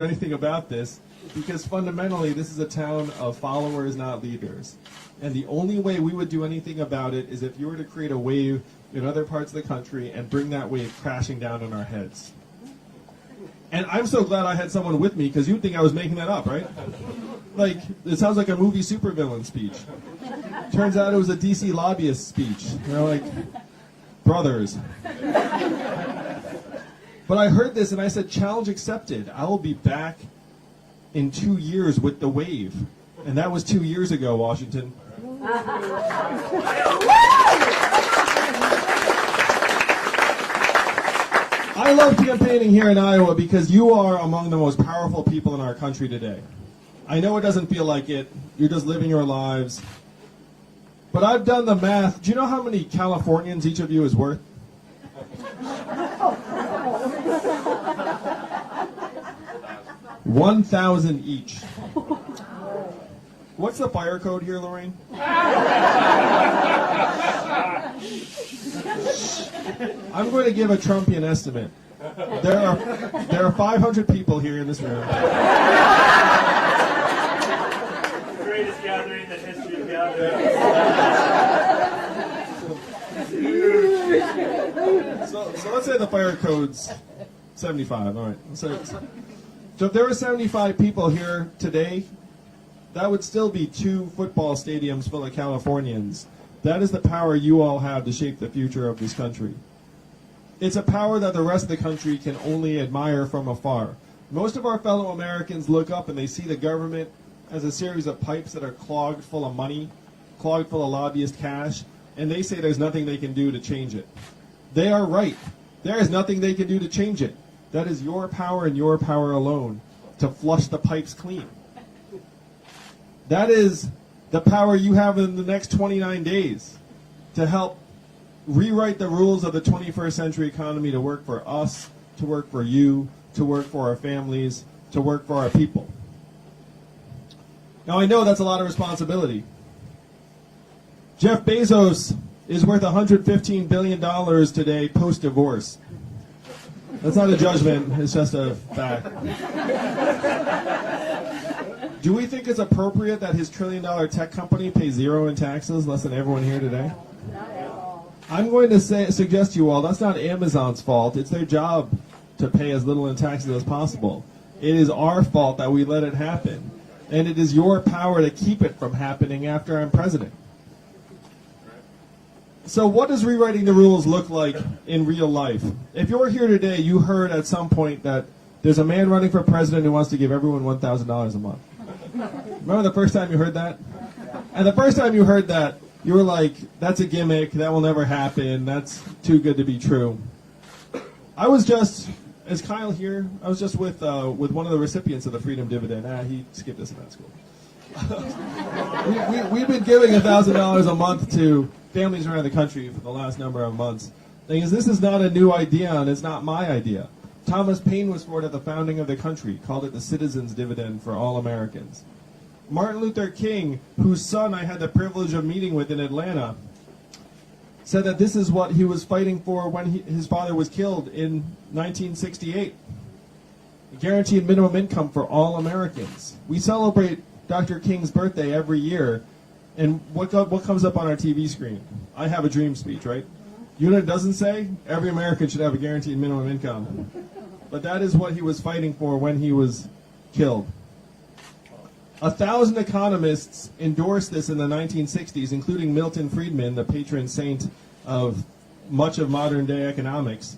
anything about this, because fundamentally this is a town of followers, not leaders. And the only way we would do anything about it is if you were to create a wave in other parts of the country and bring that wave crashing down on our heads. And I'm so glad I had someone with me, because you'd think I was making that up, right? Like, it sounds like a movie supervillain speech. Turns out it was a DC lobbyist speech. They're like, brothers. But I heard this and I said, challenge accepted. I will be back in 2 years with the wave. And that was 2 years ago, Washington. I love campaigning here in Iowa because you are among the most powerful people in our country today. I know it doesn't feel like it. You're just living your lives. But I've done the math. Do you know how many Californians each of you is worth? 1,000 each. What's the fire code here, Lorraine? I'm going to give a Trumpian estimate. There are 500 people here in this room. The greatest gathering that history has gathered. So let's say the fire code's 75. All right. So if there were 75 people here today, that would still be 2 football stadiums full of Californians. That is the power you all have to shape the future of this country. It's a power that the rest of the country can only admire from afar. Most of our fellow Americans look up and they see the government as a series of pipes that are clogged full of money, clogged full of lobbyist cash, and they say there's nothing they can do to change it. They are right. There is nothing they can do to change it. That is your power and your power alone to flush the pipes clean. That is the power you have in the next 29 days to help rewrite the rules of the 21st century economy to work for us, to work for you, to work for our families, to work for our people. Now, I know that's a lot of responsibility. Jeff Bezos is worth $115 billion today post-divorce. That's not a judgment, it's just a fact. Do we think it's appropriate that his $1 trillion tech company pays 0 in taxes, less than everyone here today? Not at all. I'm going to suggest to you all, that's not Amazon's fault. It's their job to pay as little in taxes as possible. It is our fault that we let it happen. And it is your power to keep it from happening after I'm president. So what does rewriting the rules look like in real life? If you're here today, you heard at some point that there's a man running for president who wants to give everyone $1,000 a month. Remember the first time you heard that? And the first time you heard that, you were like, that's a gimmick, that will never happen, that's too good to be true. I was just, is Kyle here? I was just with one of the recipients of the Freedom Dividend. He skipped us in that school. We've been giving $1,000 a month to families around the country for the last number of months. The thing is, this is not a new idea, and it's not my idea. Thomas Paine was for it at the founding of the country, called it the citizens' dividend for all Americans. Martin Luther King, whose son I had the privilege of meeting with in Atlanta, said that this is what he was fighting for when his father was killed in 1968. A guaranteed minimum income for all Americans. We celebrate Dr. King's birthday every year, and what comes up on our TV screen? I have a dream speech, right? You know what it doesn't say? Every American should have a guaranteed minimum income. But that is what he was fighting for when he was killed. 1,000 economists endorsed this in the 1960s, including Milton Friedman, the patron saint of much of modern day economics.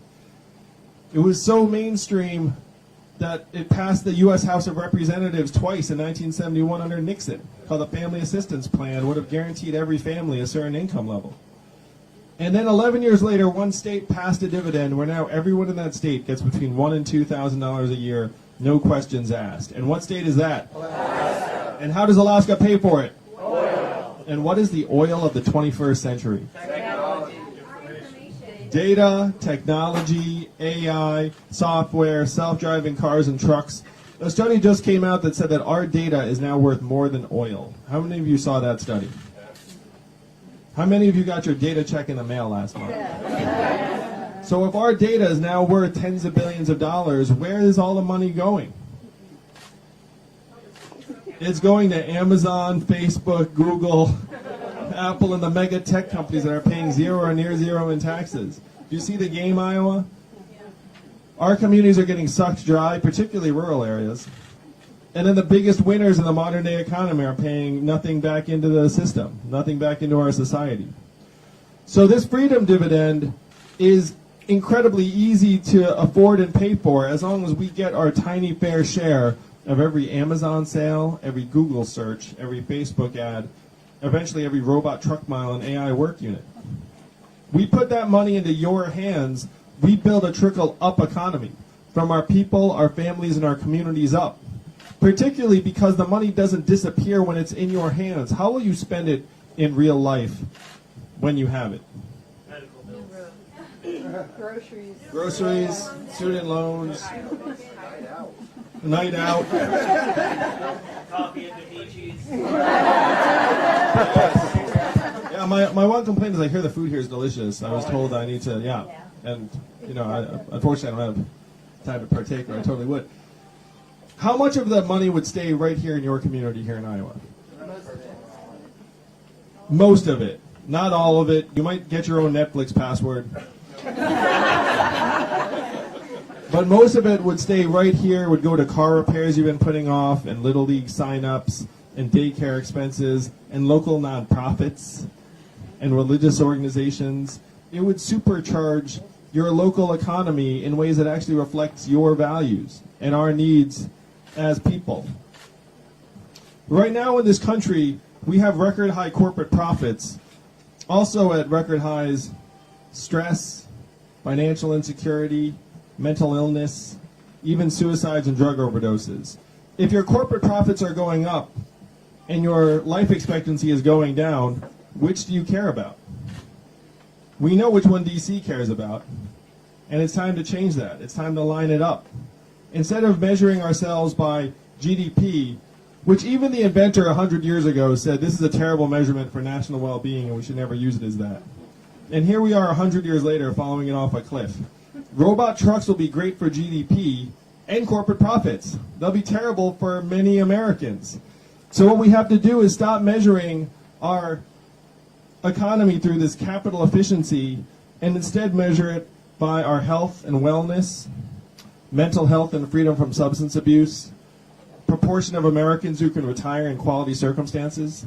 It was so mainstream that it passed the U.S. House of Representatives twice in 1971 under Nixon, called the Family Assistance Plan, would have guaranteed every family a certain income level. And then 11 years later, one state passed a dividend where now everyone in that state gets between $1,000 and $2,000 a year, no questions asked. And what state is that? Alaska. And how does Alaska pay for it? Oil. And what is the oil of the 21st century? Technology. Data, technology, AI, software, self-driving cars and trucks. A study just came out that said that our data is now worth more than oil. How many of you saw that study? How many of you got your data check in the mail last month? So if our data is now worth tens of billions of dollars, where is all the money going? It's going to Amazon, Facebook, Google, Apple, and the mega tech companies that are paying zero or near zero in taxes. Do you see the game, Iowa? Our communities are getting sucked dry, particularly rural areas. And then the biggest winners in the modern day economy are paying nothing back into the system, nothing back into our society. So this freedom dividend is incredibly easy to afford and pay for as long as we get our tiny fair share of every Amazon sale, every Google search, every Facebook ad, eventually every robot truck mile and AI work unit. We put that money into your hands. We build a trickle-up economy from our people, our families, and our communities up, particularly because the money doesn't disappear when it's in your hands. How will you spend it in real life when you have it? Medical bills. Groceries, student loans, night out. Coffee and cheese. Yeah, my one complaint is I hear the food here is delicious. I was told I need to, and unfortunately I don't have time to partake, or I totally would. How much of the money would stay right here in your community here in Iowa? Most of it. Not all of it. You might get your own Netflix password. But most of it would stay right here, would go to car repairs you've been putting off, and Little League sign-ups, and daycare expenses, and local nonprofits, and religious organizations. It would supercharge your local economy in ways that actually reflects your values and our needs as people. Right now in this country, we have record high corporate profits. Also at record highs, stress, financial insecurity, mental illness, even suicides and drug overdoses. If your corporate profits are going up and your life expectancy is going down, which do you care about? We know which one DC cares about, and it's time to change that. It's time to line it up. Instead of measuring ourselves by GDP, which even the inventor 100 years ago said this is a terrible measurement for national well-being and we should never use it as that. And here we are 100 years later following it off a cliff. Robot trucks will be great for GDP and corporate profits. They'll be terrible for many Americans. So what we have to do is stop measuring our economy through this capital efficiency and instead measure it by our health and wellness, mental health and freedom from substance abuse, proportion of Americans who can retire in quality circumstances,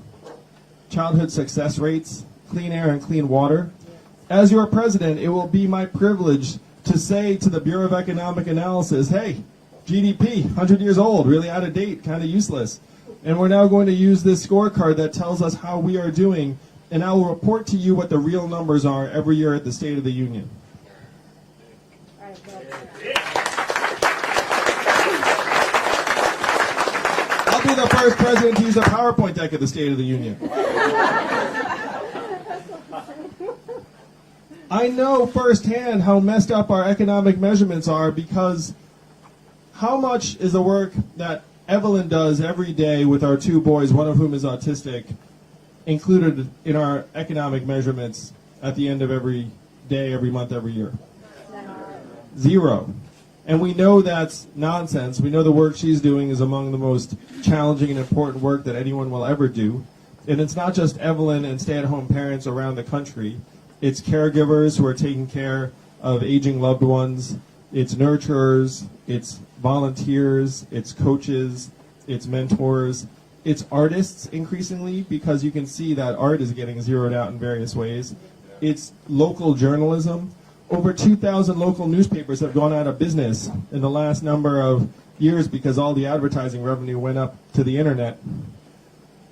childhood success rates, clean air and clean water. As your president, it will be my privilege to say to the Bureau of Economic Analysis, hey, GDP, 100 years old, really out of date, kind of useless. And we're now going to use this scorecard that tells us how we are doing, and I will report to you what the real numbers are every year at the State of the Union. I'll be the first president to use a PowerPoint deck at the State of the Union. I know firsthand how messed up our economic measurements are because how much is the work that Evelyn does every day with our two boys, one of whom is autistic, included in our economic measurements at the end of every day, every month, every year? Zero. And we know that's nonsense. We know the work she's doing is among the most challenging and important work that anyone will ever do. And it's not just Evelyn and stay-at-home parents around the country. It's caregivers who are taking care of aging loved ones. It's nurturers. It's volunteers. It's coaches. It's mentors. It's artists increasingly because you can see that art is getting zeroed out in various ways. It's local journalism. Over 2,000 local newspapers have gone out of business in the last number of years because all the advertising revenue went up to the internet.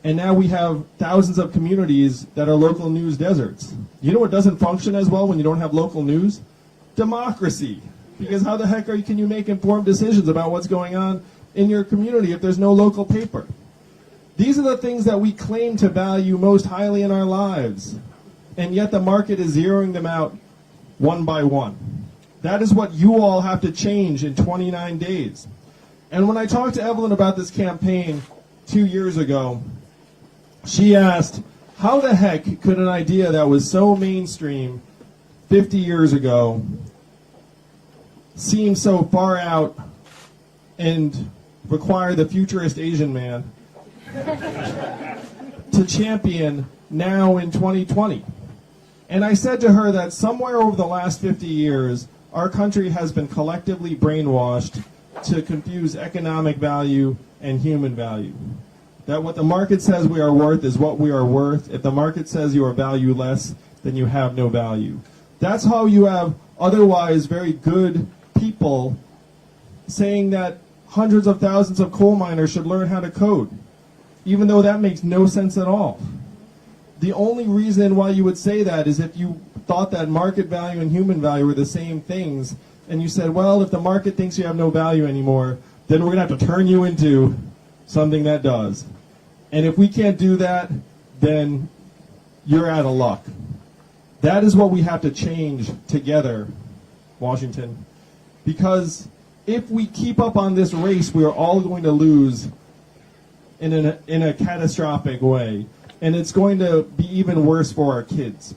And now we have thousands of communities that are local news deserts. You know what doesn't function as well when you don't have local news? Democracy. Because how the heck can you make informed decisions about what's going on in your community if there's no local paper? These are the things that we claim to value most highly in our lives. And yet the market is zeroing them out one by one. That is what you all have to change in 29 days. And when I talked to Evelyn about this campaign 2 years ago, she asked, how the heck could an idea that was so mainstream 50 years ago seem so far out and require the futurist Asian man to champion now in 2020. And I said to her that somewhere over the last 50 years, our country has been collectively brainwashed to confuse economic value and human value. That what the market says we are worth is what we are worth. If the market says you are valueless, then you have no value. That's how you have otherwise very good people saying that hundreds of thousands of coal miners should learn how to code, even though that makes no sense at all. The only reason why you would say that is if you thought that market value and human value were the same things, and you said, well, if the market thinks you have no value anymore, then we're going to have to turn you into something that does. And if we can't do that, then you're out of luck. That is what we have to change together, Washington. Because if we keep up on this race, we are all going to lose in a catastrophic way. And it's going to be even worse for our kids.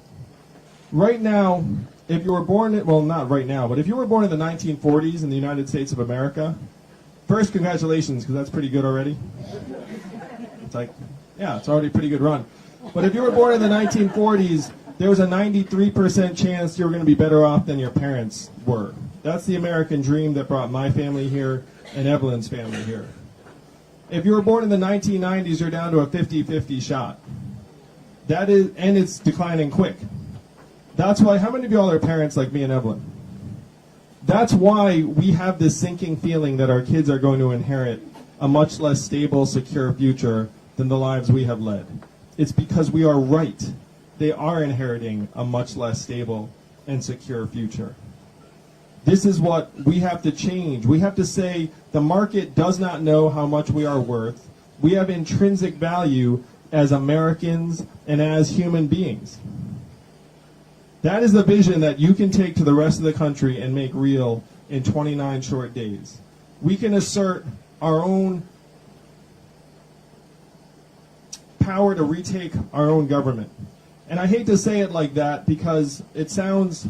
Right now, if you were born, well, not right now, but if you were born in the 1940s in the United States of America, first, congratulations, because that's pretty good already. It's like, yeah, it's already a pretty good run. But if you were born in the 1940s, there was a 93% chance you were going to be better off than your parents were. That's the American dream that brought my family here and Evelyn's family here. If you were born in the 1990s, you're down to a 50-50 shot. That is, and it's declining quick. That's why, how many of y'all are parents like me and Evelyn? That's why we have this sinking feeling that our kids are going to inherit a much less stable, secure future than the lives we have led. It's because we are right. They are inheriting a much less stable and secure future. This is what we have to change. We have to say the market does not know how much we are worth. We have intrinsic value as Americans and as human beings. That is the vision that you can take to the rest of the country and make real in 29 short days. We can assert our own power to retake our own government. And I hate to say it like that because it sounds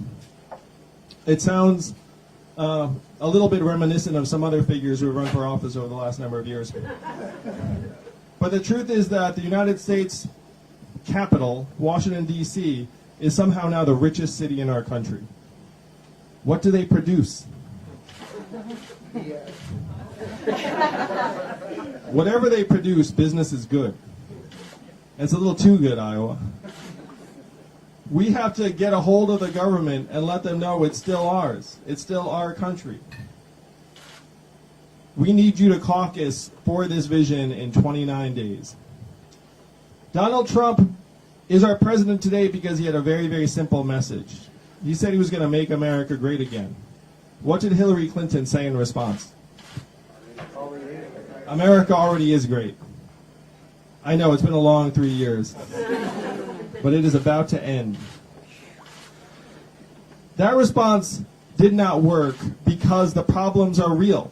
a little bit reminiscent of some other figures who have run for office over the last number of years. But the truth is that the United States capital, Washington, D.C., is somehow now the richest city in our country. What do they produce? Whatever they produce, business is good. It's a little too good, Iowa. We have to get a hold of the government and let them know it's still ours. It's still our country. We need you to caucus for this vision in 29 days. Donald Trump is our president today because he had a very, very simple message. He said he was going to make America great again. What did Hillary Clinton say in response? America already is great. I know, it's been a long 3 years. But it is about to end. That response did not work because the problems are real.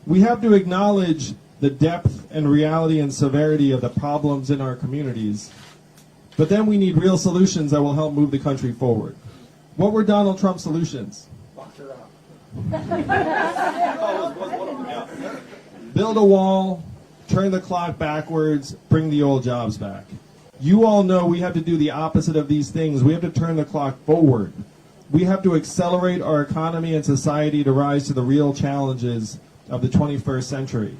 We have to acknowledge the depth and reality and severity of the problems in our communities. But then we need real solutions that will help move the country forward. What were Donald Trump's solutions? Build a wall, turn the clock backwards, bring the old jobs back. You all know we have to do the opposite of these things. We have to turn the clock forward. We have to accelerate our economy and society to rise to the real challenges of the 21st century.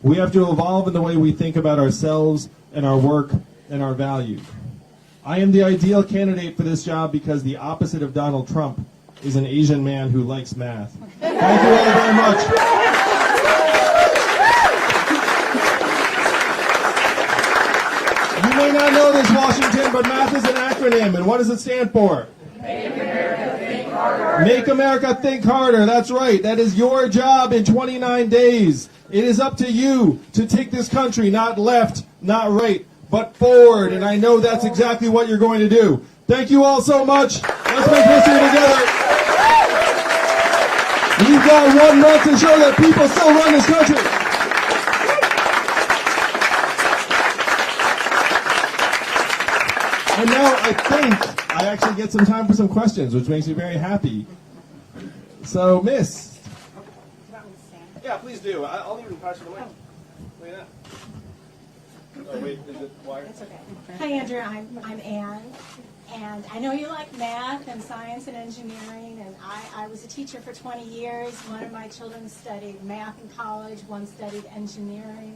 We have to evolve in the way we think about ourselves and our work and our value. I am the ideal candidate for this job because the opposite of Donald Trump is an Asian man who likes math. Thank you all very much. You may not know this, Washington, but math is an acronym, and what does it stand for? Make America think harder. Make America think harder. That's right. That is your job in 29 days. It is up to you to take this country not left, not right, but forward. And I know that's exactly what you're going to do. Thank you all so much. Let's make history together. We've got 1 month to show that people still run this country. And now I think I actually get some time for some questions, which makes me very happy. So, Miss. Yeah, please do. I'll even pass you the mic. Look at that. Oh, wait, is it wired? It's okay. Hi, Andrew. I'm Ann. And I know you like math and science and engineering, and I was a teacher for 20 years. One of my children studied math in college, one studied engineering.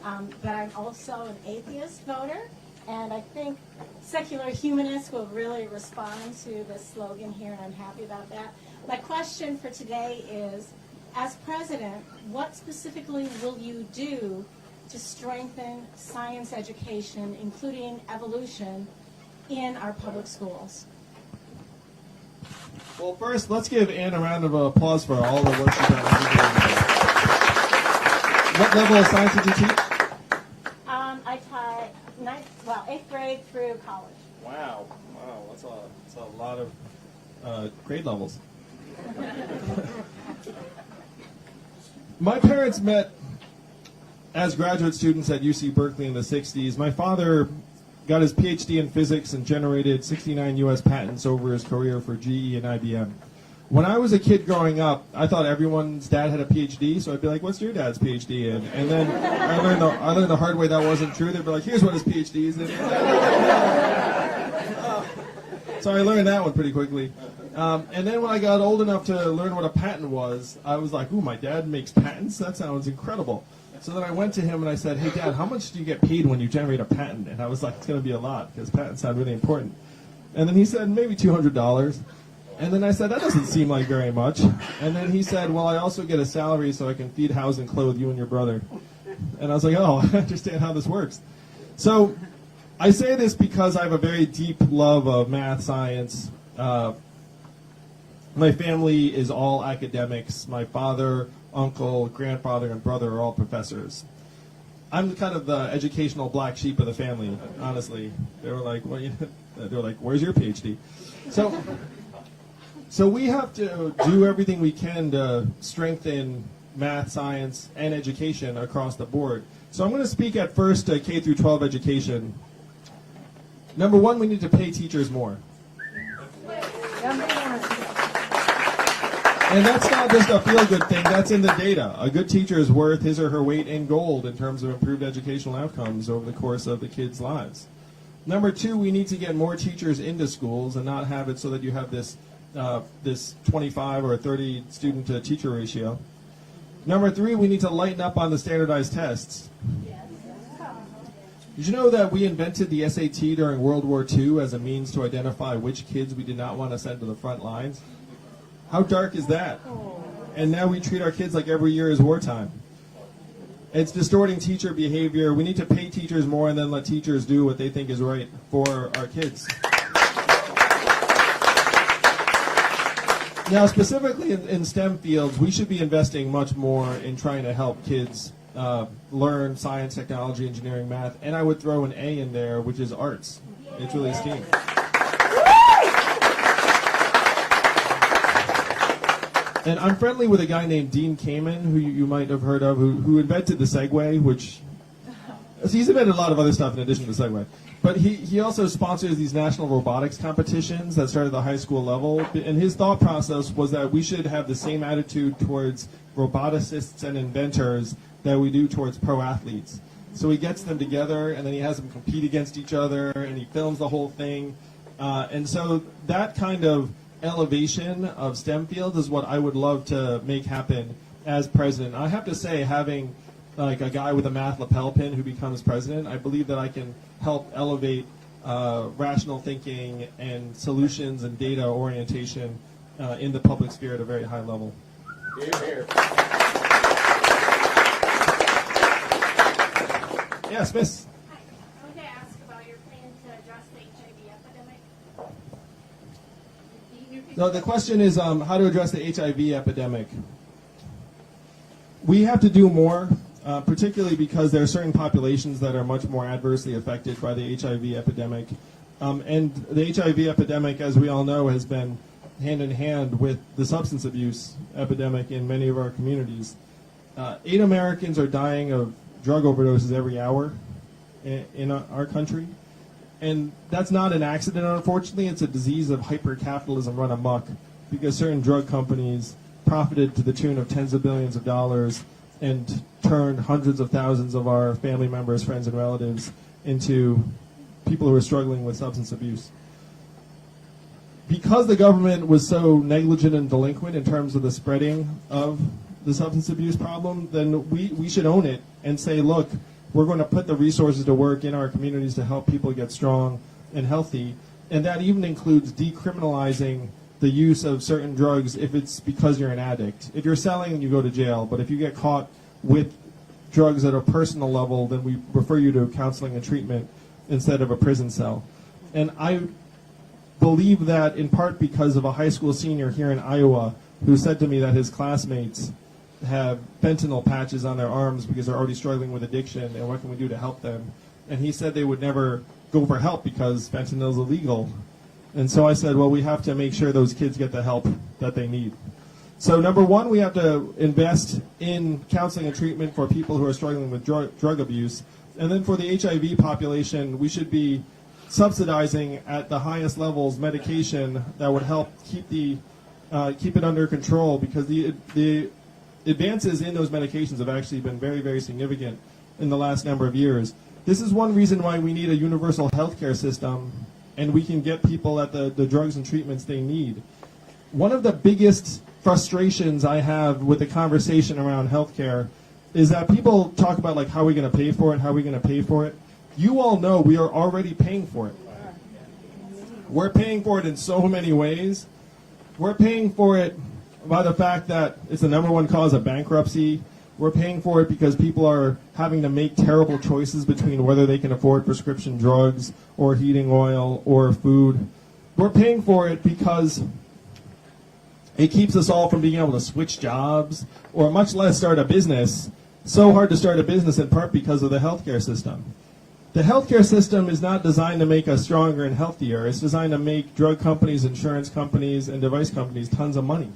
But I'm also an atheist voter, and I think secular humanists will really respond to this slogan here, and I'm happy about that. My question for today is, as president, what specifically will you do to strengthen science education, including evolution, in our public schools? Well, first, let's give Ann a round of applause for all the work she's done. What level of science did you teach? I taught 8th grade through college. Wow, that's a lot of grade levels. My parents met as graduate students at UC Berkeley in the 60s. My father got his PhD in physics and generated 69 U.S. patents over his career for GE and IBM. When I was a kid growing up, I thought everyone's dad had a PhD, so I'd be like, what's your dad's PhD in? And then I learned the hard way that wasn't true. They'd be like, here's what his PhD is in. So I learned that one pretty quickly. And then when I got old enough to learn what a patent was, I was like, ooh, my dad makes patents? That sounds incredible. So then I went to him and I said, hey, Dad, how much do you get paid when you generate a patent? And I was like, it's going to be a lot because patents sound really important. And then he said, maybe $200. And then I said, that doesn't seem like very much. And then he said, well, I also get a salary so I can feed, house, and clothe you and your brother. And I was like, oh, I understand how this works. So I say this because I have a very deep love of math, science. My family is all academics. My father, uncle, grandfather, and brother are all professors. I'm kind of the educational black sheep of the family, honestly. They were like, well, they were like, where's your PhD? So we have to do everything we can to strengthen math, science, and education across the board. So I'm going to speak at first to K through 12 education. Number one, we need to pay teachers more. And that's not just a feel-good thing, that's in the data. A good teacher is worth his or her weight in gold in terms of improved educational outcomes over the course of the kids' lives. Number two, we need to get more teachers into schools and not have it so that you have this 25 or 30 student-to-teacher ratio. Number three, we need to lighten up on the standardized tests. Did you know that we invented the SAT during World War II as a means to identify which kids we did not want to send to the front lines? How dark is that? And now we treat our kids like every year is wartime. It's distorting teacher behavior. We need to pay teachers more and then let teachers do what they think is right for our kids. Now, specifically in STEM fields, we should be investing much more in trying to help kids learn science, technology, engineering, math, and I would throw an A in there, which is arts. It's really STEAM. And I'm friendly with a guy named Dean Kamen, who you might have heard of, who invented the Segway, which he's invented a lot of other stuff in addition to the Segway. But he also sponsors these national robotics competitions that start at the high school level. And his thought process was that we should have the same attitude towards roboticists and inventors that we do towards pro athletes. So he gets them together, and then he has them compete against each other, and he films the whole thing. And so that kind of elevation of STEM fields is what I would love to make happen as president. I have to say, having like a guy with a math lapel pin who becomes president, I believe that I can help elevate rational thinking and solutions and data orientation in the public sphere at a very high level. Here. Yes, Miss. Hi. I wanted to ask about your plan to address the HIV epidemic. So the question is how to address the HIV epidemic. We have to do more, particularly because there are certain populations that are much more adversely affected by the HIV epidemic. And the HIV epidemic, as we all know, has been hand in hand with the substance abuse epidemic in many of our communities. 8 Americans are dying of drug overdoses every hour in our country. And that's not an accident, unfortunately. It's a disease of hyper-capitalism run amok because certain drug companies profited to the tune of tens of billions of dollars and turned hundreds of thousands of our family members, friends, and relatives into people who are struggling with substance abuse. Because the government was so negligent and delinquent in terms of the spreading of the substance abuse problem, then we should own it and say, look, we're going to put the resources to work in our communities to help people get strong and healthy. And that even includes decriminalizing the use of certain drugs if it's because you're an addict. If you're selling, you go to jail. But if you get caught with drugs at a personal level, then we refer you to counseling and treatment instead of a prison cell. And I believe that in part because of a high school senior here in Iowa who said to me that his classmates have fentanyl patches on their arms because they're already struggling with addiction, and what can we do to help them? And he said they would never go for help because fentanyl is illegal. And so I said, well, we have to make sure those kids get the help that they need. So number one, we have to invest in counseling and treatment for people who are struggling with drug abuse. And then for the HIV population, we should be subsidizing at the highest levels medication that would help keep it under control, because the advances in those medications have actually been very, very significant in the last number of years. This is one reason why we need a universal healthcare system, and we can get people at the drugs and treatments they need. One of the biggest frustrations I have with the conversation around healthcare is that people talk about, like, how are we going to pay for it, how are we going to pay for it? You all know we are already paying for it. We're paying for it in so many ways. We're paying for it by the fact that it's the number one cause of bankruptcy. We're paying for it because people are having to make terrible choices between whether they can afford prescription drugs or heating oil or food. We're paying for it because it keeps us all from being able to switch jobs or much less start a business. So hard to start a business in part because of the healthcare system. The healthcare system is not designed to make us stronger and healthier. It's designed to make drug companies, insurance companies, and device companies tons of money.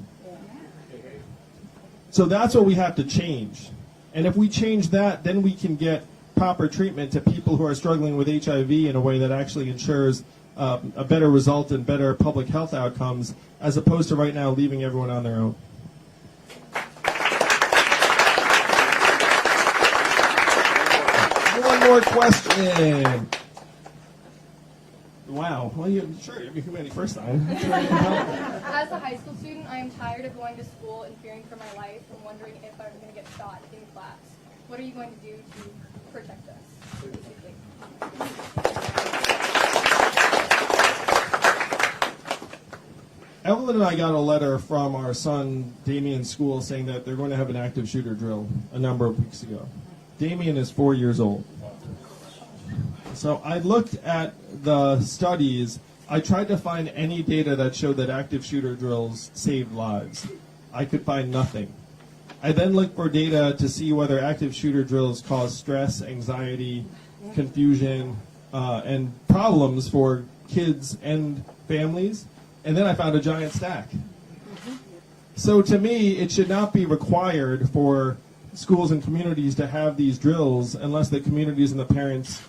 So that's what we have to change. And if we change that, then we can get proper treatment to people who are struggling with HIV in a way that actually ensures a better result and better public health outcomes, as opposed to right now leaving everyone on their own. One more question. Wow. Well, sure, you can be first time. As a high school student, I am tired of going to school and fearing for my life and wondering if I'm going to get shot in class. What are you going to do to protect us? Evelyn and I got a letter from our son Damien's school saying that they're going to have an active shooter drill a number of weeks ago. Damien is 4 years old. So I looked at the studies. I tried to find any data that showed that active shooter drills saved lives. I could find nothing. I then looked for data to see whether active shooter drills cause stress, anxiety, confusion, and problems for kids and families. And then I found a giant stack. So to me, it should not be required for schools and communities to have these drills unless the communities and the parents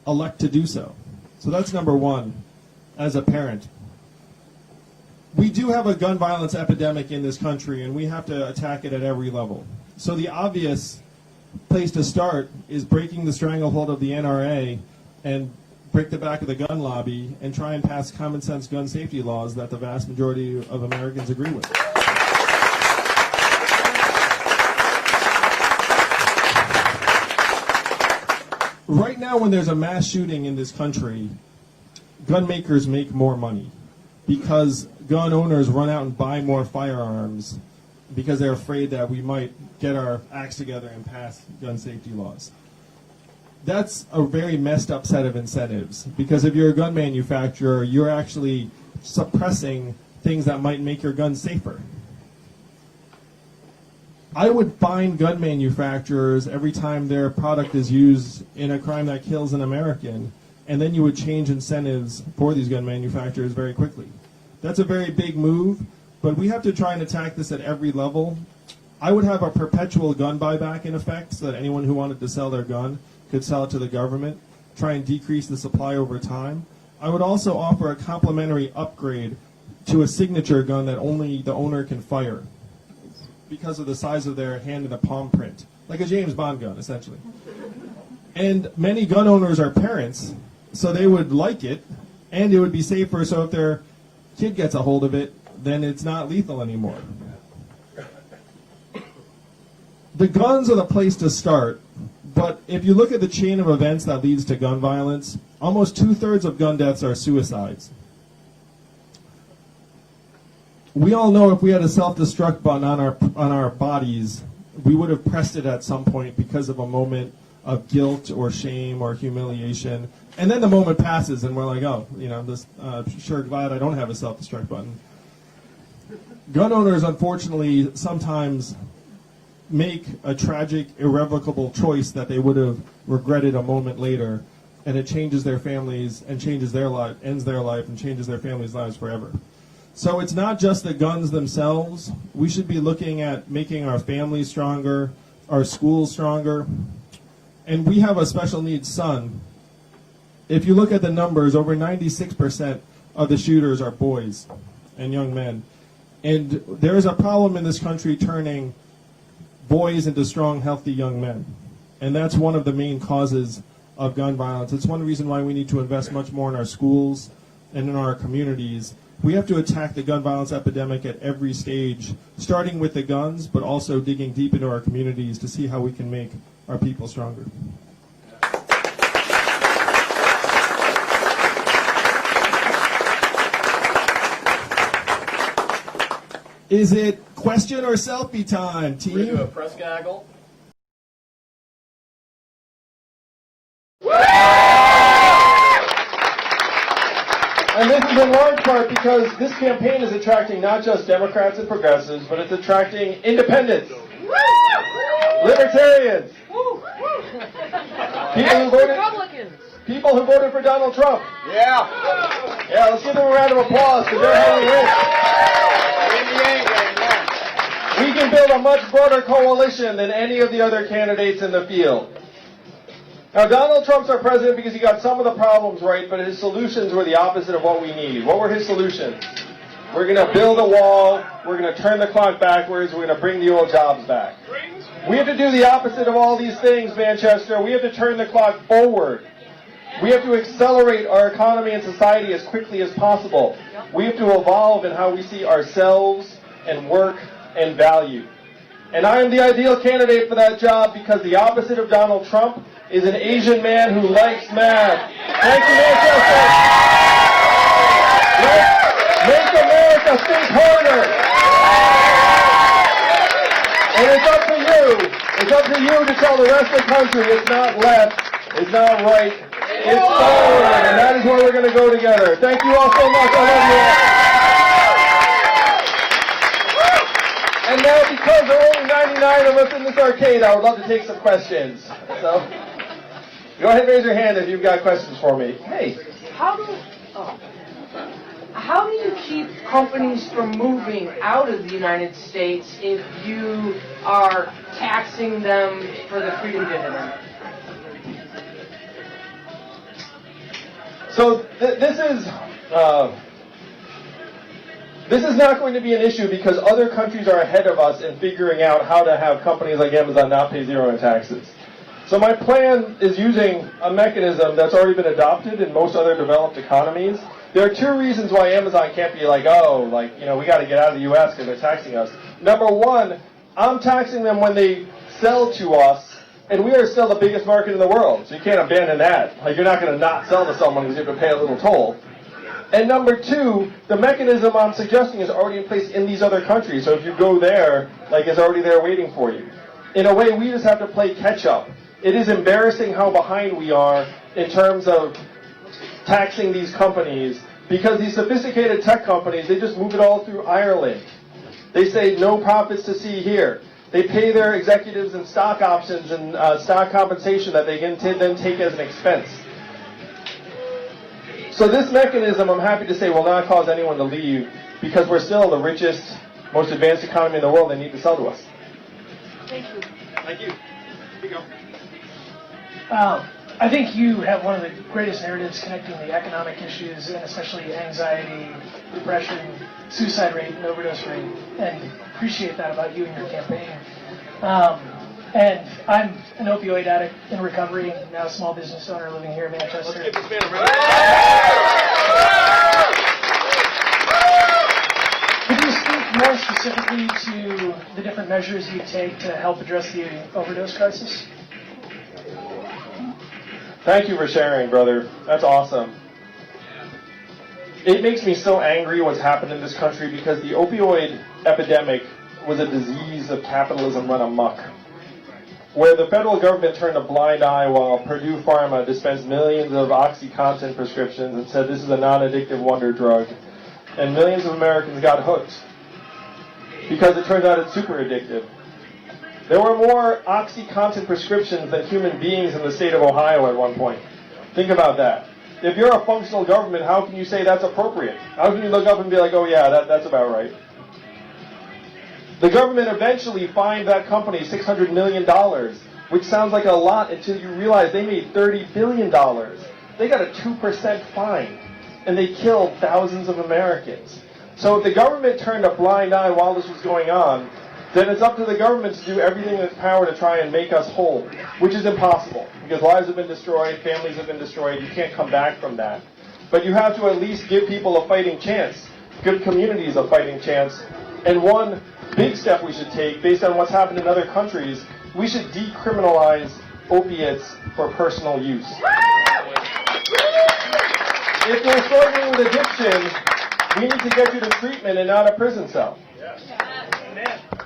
elect to do so. So that's number one, as a parent. We do have a gun violence epidemic in this country, and we have to attack it at every level. So the obvious place to start is breaking the stranglehold of the NRA and break the back of the gun lobby and try and pass common sense gun safety laws that the vast majority of Americans agree with. Right now, when there's a mass shooting in this country, gun makers make more money because gun owners run out and buy more firearms because they're afraid that we might get our acts together and pass gun safety laws. That's a very messed up set of incentives, because if you're a gun manufacturer, you're actually suppressing things that might make your gun safer. I would fine gun manufacturers every time their product is used in a crime that kills an American, and then you would change incentives for these gun manufacturers very quickly. That's a very big move, but we have to try and attack this at every level. I would have a perpetual gun buyback in effect so that anyone who wanted to sell their gun could sell it to the government, try and decrease the supply over time. I would also offer a complimentary upgrade to a signature gun that only the owner can fire because of the size of their hand and the palm print. like a James Bond gun, essentially. And many gun owners are parents, so they would like it, and it would be safer, so if their kid gets a hold of it, then it's not lethal anymore. The guns are the place to start, but if you look at the chain of events that leads to gun violence, almost 2/3 of gun deaths are suicides. We all know if we had a self-destruct button on our bodies, we would have pressed it at some point because of a moment of guilt or shame or humiliation, and then the moment passes and we're like, oh, sure glad I don't have a self-destruct button. Gun owners, unfortunately, sometimes make a tragic, irrevocable choice that they would have regretted a moment later, and it changes their families and changes their life, ends their life, and changes their families' lives forever. So it's not just the guns themselves. We should be looking at making our families stronger, our schools stronger. And we have a special needs son. If you look at the numbers, over 96% of the shooters are boys and young men. And there is a problem in this country turning boys into strong, healthy young men. And that's one of the main causes of gun violence. It's one reason why we need to invest much more in our schools and in our communities. We have to attack the gun violence epidemic at every stage, starting with the guns, but also digging deep into our communities to see how we can make our people stronger. Is it question or selfie time, team? We're going to do a press gaggle. And this is in large part because this campaign is attracting not just Democrats and progressives, but it's attracting independents, libertarians, people who voted for Donald Trump. Yeah, let's give them a round of applause because they're heavy hits. We can build a much broader coalition than any of the other candidates in the field. Now, Donald Trump's our president because he got some of the problems right, but his solutions were the opposite of what we need. What were his solutions? We're going to build a wall, we're going to turn the clock backwards, we're going to bring the old jobs back. We have to do the opposite of all these things, Manchester. We have to turn the clock forward. We have to accelerate our economy and society as quickly as possible. We have to evolve in how we see ourselves and work and value. And I am the ideal candidate for that job because the opposite of Donald Trump is an Asian man who likes math. Thank you, Manchester. Make America think harder. And it's up to you. It's up to you to tell the rest of the country it's not left, it's not right, it's forward. And that is where we're going to go together. Thank you all so much. I love you all. And now, because there are only 99 of us in this arcade, I would love to take some questions. So, go ahead and raise your hand if you've got questions for me. Hey. How do you keep companies from moving out of the United States if you are taxing them for the freedom dividend? So this is not going to be an issue because other countries are ahead of us in figuring out how to have companies like Amazon not pay zero in taxes. So my plan is using a mechanism that's already been adopted in most other developed economies. There are two reasons why Amazon can't be like, we got to get out of the U.S. because they're taxing us. Number one, I'm taxing them when they sell to us, and we are still the biggest market in the world, so you can't abandon that. Like, you're not going to not sell to someone because you have to pay a little toll. And number two, the mechanism I'm suggesting is already in place in these other countries, so if you go there, it's already there waiting for you. In a way, we just have to play catch-up. It is embarrassing how behind we are in terms of taxing these companies, because these sophisticated tech companies, they just move it all through Ireland. They say no profits to see here. They pay their executives in stock options and stock compensation that they can then take as an expense. So this mechanism, I'm happy to say, will not cause anyone to leave because we're still the richest, most advanced economy in the world. They need to sell to us. Thank you. Thank you. Here you go. I think you have one of the greatest narratives connecting the economic issues and especially anxiety, depression, suicide rate, and overdose rate, and appreciate that about you and your campaign. And I'm an opioid addict in recovery, now a small business owner living here in Manchester. Let's give this man a round. Could you speak more specifically to the different measures you take to help address the overdose crisis? Thank you for sharing, brother. That's awesome. It makes me so angry what's happened in this country because the opioid epidemic was a disease of capitalism run amok, where the federal government turned a blind eye while Purdue Pharma dispensed millions of OxyContin prescriptions and said this is a non-addictive wonder drug. And millions of Americans got hooked because it turns out it's super addictive. There were more OxyContin prescriptions than human beings in the state of Ohio at one point. Think about that. If you're a functional government, how can you say that's appropriate? How can you look up and be like, oh yeah, that's about right? The government eventually fined that company $600 million, which sounds like a lot until you realize they made $30 billion. They got a 2% fine, and they killed thousands of Americans. So if the government turned a blind eye while this was going on, then it's up to the government to do everything in its power to try and make us whole, which is impossible, because lives have been destroyed, families have been destroyed, you can't come back from that. But you have to at least give people a fighting chance, give communities a fighting chance, and one big step we should take, based on what's happened in other countries, we should decriminalize opiates for personal use. If you're struggling with addiction, we need to get you to treatment and not a prison cell.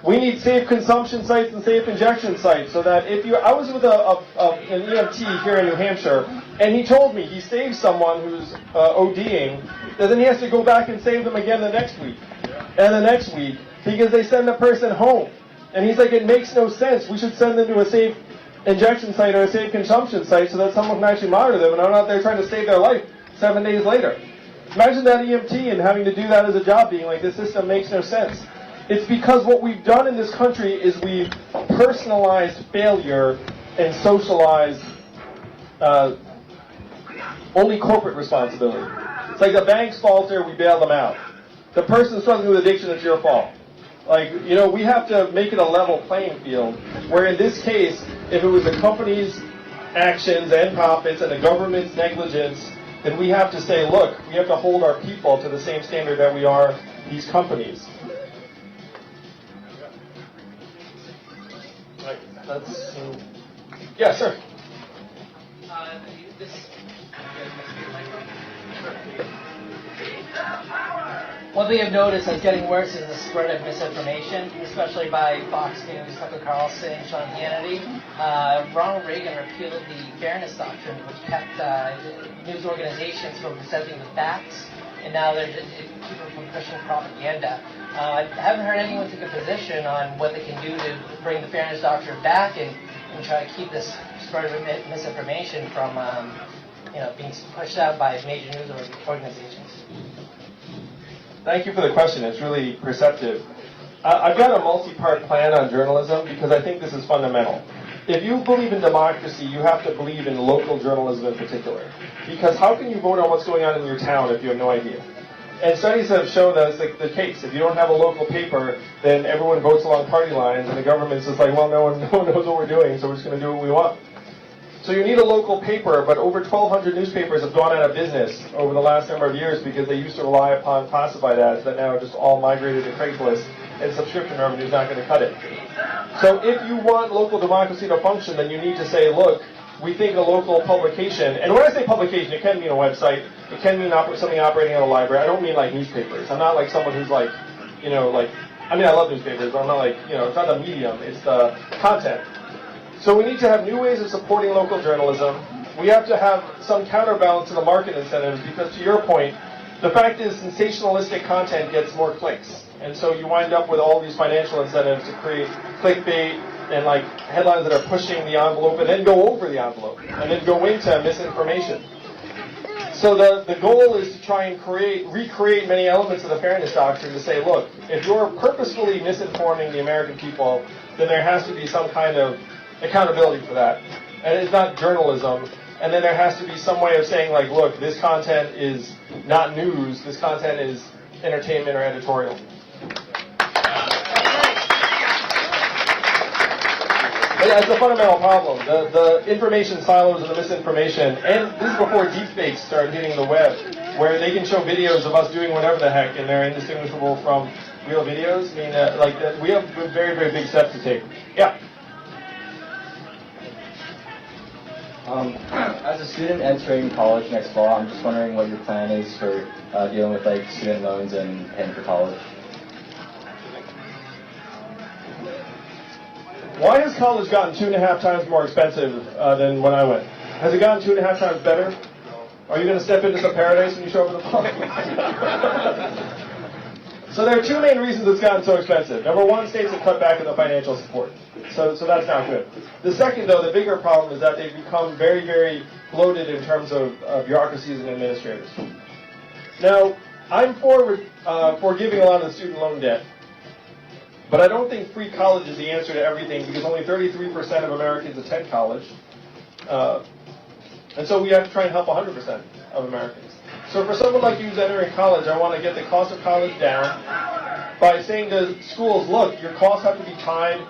We need safe consumption sites and safe injection sites so that if you... I was with an EMT here in New Hampshire, and he told me he saved someone who's ODing, and then he has to go back and save them again the next week, and the next week, because they send the person home. And he's like, it makes no sense. We should send them to a safe injection site or a safe consumption site so that someone can actually monitor them, and I'm not there trying to save their life 7 days later. Imagine that EMT and having to do that as a job, being like, this system makes no sense. It's because what we've done in this country is we've personalized failure and socialized only corporate responsibility. It's like the banks falter, we bail them out. The person struggling with addiction, it's your fault. Like, you know, we have to make it a level playing field, where in this case, if it was the company's actions and profits and the government's negligence, then we have to say, look, we have to hold our people to the same standard that we are these companies. That's, yeah, sir. One thing I've noticed that's getting worse is the spread of misinformation, especially by Fox News, Tucker Carlson, Sean Hannity. Ronald Reagan repealed the Fairness Doctrine, which kept news organizations from presenting the facts, and now they're keeping from pushing propaganda. I haven't heard anyone take a position on what they can do to bring the Fairness Doctrine back and try to keep this spread of misinformation from being pushed out by major news organizations. Thank you for the question. It's really perceptive. I've got a multi-part plan on journalism because I think this is fundamental. If you believe in democracy, you have to believe in local journalism in particular. Because how can you vote on what's going on in your town if you have no idea? And studies have shown that it's the case. If you don't have a local paper, then everyone votes along party lines, and the government's just like, well, no one knows what we're doing, so we're just going to do what we want. So you need a local paper, but over 1,200 newspapers have gone out of business over the last number of years because they used to rely upon classified ads that now are just all migrated to Craigslist, and subscription revenue is not going to cut it. So if you want local democracy to function, then you need to say, look, we think a local publication, and when I say publication, it can mean a website, it can mean something operating in a library. I don't mean like newspapers. I'm not like someone who's like, I love newspapers, but I'm not like, it's not the medium, it's the content. So we need to have new ways of supporting local journalism. We have to have some counterbalance to the market incentives because, to your point, the fact is sensationalistic content gets more clicks. And so you wind up with all these financial incentives to create clickbait and like headlines that are pushing the envelope and then go over the envelope and then go into misinformation. So the goal is to try and recreate many elements of the Fairness Doctrine to say, look, if you're purposefully misinforming the American people, then there has to be some kind of accountability for that. And it's not journalism. And then there has to be some way of saying, like, look, this content is not news, this content is entertainment or editorial. Yeah, it's a fundamental problem. The information silos and the misinformation, and this is before deepfakes started hitting the web, where they can show videos of us doing whatever the heck, and they're indistinguishable from real videos. I mean, we have very, very big steps to take. Yeah. As a student entering college next fall, I'm just wondering what your plan is for dealing with like student loans and paying for college. Why has college gotten 2.5 times more expensive than when I went? Has it gotten 2.5 times better? Are you going to step into some paradise when you show up in the fall? So there are two main reasons it's gotten so expensive. Number one, states have cut back on the financial support. So that's not good. The second, though, the bigger problem is that they've become very, very bloated in terms of bureaucracies and administrators. Now, I'm for forgiving a lot of the student loan debt. But I don't think free college is the answer to everything, because only 33% of Americans attend college. And so we have to try and help 100% of Americans. So for someone like you who's entering college, I want to get the cost of college down by saying to schools, look, your costs have to be tied